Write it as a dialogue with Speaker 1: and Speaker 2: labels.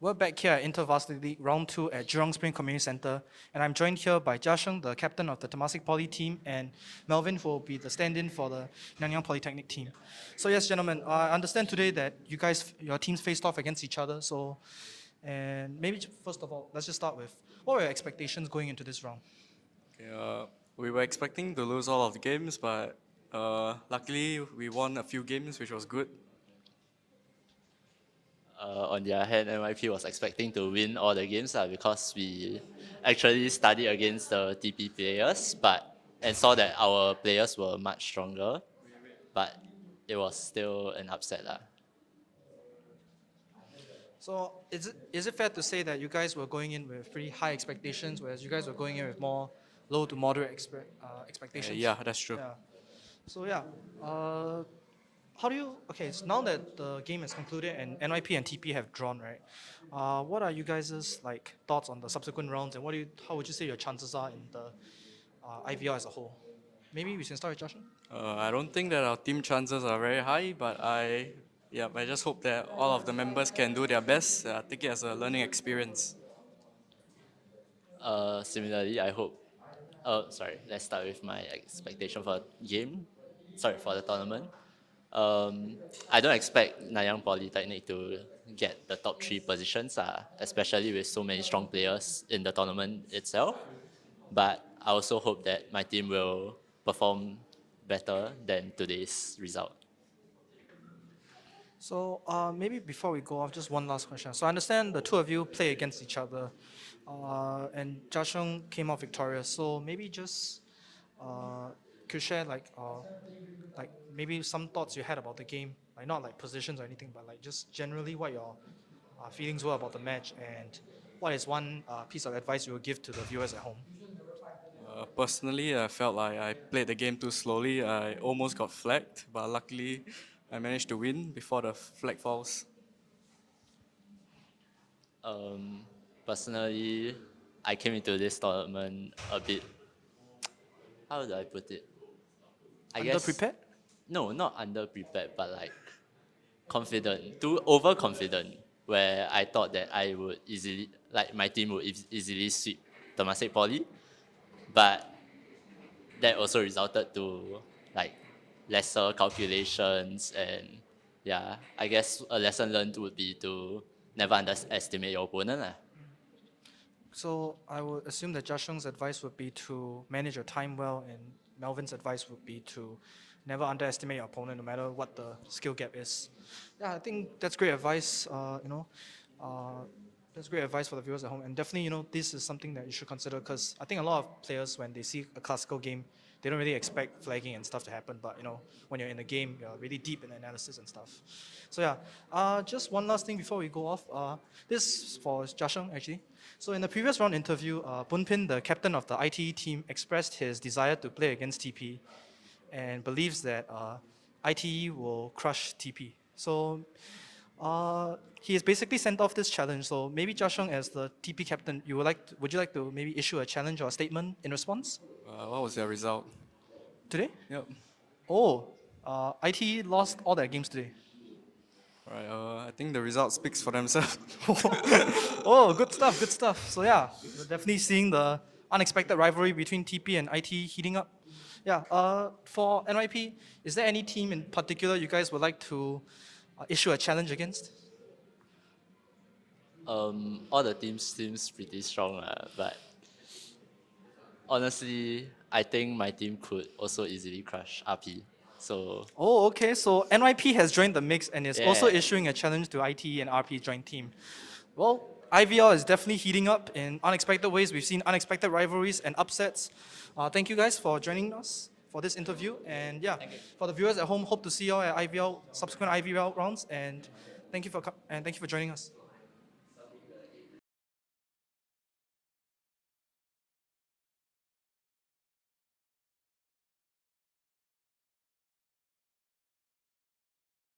Speaker 1: We're back here at InterVarsity League Round 2 at Jurong Spring Community Centre, and I'm joined here by Sheng, the captain of the Temasek Poly team, and Melvin, who will be the stand-in for the Nanyang Polytechnic team. So yes, gentlemen, I understand today that your teams faced off against each other, and maybe first of all, let's just start with, what were your expectations going into this round?
Speaker 2: Okay, we were expecting to lose all of the games, but luckily we won a few games, which was good.
Speaker 3: On the other hand, NYP was expecting to win all the games because we actually studied against the TP players and saw that our players were much stronger, but it was still an upset.
Speaker 1: So is it fair to say that you guys were going in with pretty high expectations, whereas you guys were going in with more low to moderate expectations?
Speaker 2: Yeah, that's true.
Speaker 1: Yeah. So yeah, how do you? Okay, so now that the game has concluded and NYP and TP have drawn, right? What are you guys' thoughts on the subsequent rounds, and how would you say your chances are in the IVL as a whole? Maybe we can start with Josh.
Speaker 2: I don't think that our team chances are very high, but I just hope that all of the members can do their best, take it as a learning experience.
Speaker 3: Similarly, I hope. Let's start with my expectation for the tournament. I don't expect Nanyang Polytechnic to get the top 3 positions, especially with so many strong players in the tournament itself. But I also hope that my team will perform better than today's result.
Speaker 1: So maybe before we go off, just one last question. So I understand the two of you play against each other, and Jasheng came out victorious. So maybe just could share maybe some thoughts you had about the game, not like positions or anything, but just generally what your feelings were about the match, and what is one piece of advice you would give to the viewers at home?
Speaker 2: Personally, I felt like I played the game too slowly. I almost got flagged, but luckily I managed to win before the flag falls.
Speaker 3: Personally, I came into this tournament a bit, how do I put it?
Speaker 1: Underprepared?
Speaker 3: No, not underprepared, but confident, too overconfident, where I thought that my team would easily sweep Temasek Poly, but that also resulted to lesser calculations, and I guess a lesson learned would be to never underestimate your opponent.
Speaker 1: So I would assume that Jasheng's advice would be to manage your time well, and Melvin's advice would be to never underestimate your opponent, no matter what the skill gap is. Yeah, I think that's great advice. That's great advice for the viewers at home, and definitely, this is something that you should consider, because I think a lot of players, when they see a classical game, they don't really expect flagging and stuff to happen. But when you're in the game, you're really deep in the analysis and stuff. So yeah, just one last thing before we go off. This is for Jasheng actually. So in the previous round interview, Bunpin, the captain of the ITE team, expressed his desire to play against TP, and believes that ITE will crush TP. So he has basically sent off this challenge. So maybe Jasheng, as the TP captain, would you like to maybe issue a challenge or a statement in response?
Speaker 2: What was your result?
Speaker 1: Today?
Speaker 2: Yep.
Speaker 1: Oh, ITE lost all their games today.
Speaker 2: Right. I think the result speaks for themselves.
Speaker 1: Oh, good stuff, good stuff. So yeah, we're definitely seeing the unexpected rivalry between TP and ITE heating up. Yeah, for NYP, is there any team in particular you guys would like to issue a challenge against?
Speaker 3: All the teams seems pretty strong, but honestly, I think my team could also easily crush RP. So
Speaker 1: Oh, okay. So NYP has joined the mix and is also
Speaker 3: Yeah.
Speaker 1: issuing a challenge to ITE and RP joint team. Well, IVL is definitely heating up in unexpected ways. We've seen unexpected rivalries and upsets. Thank you guys for joining us for this interview. And yeah, for the viewers at home, hope to see you all at subsequent IVL rounds. And thank you for joining us.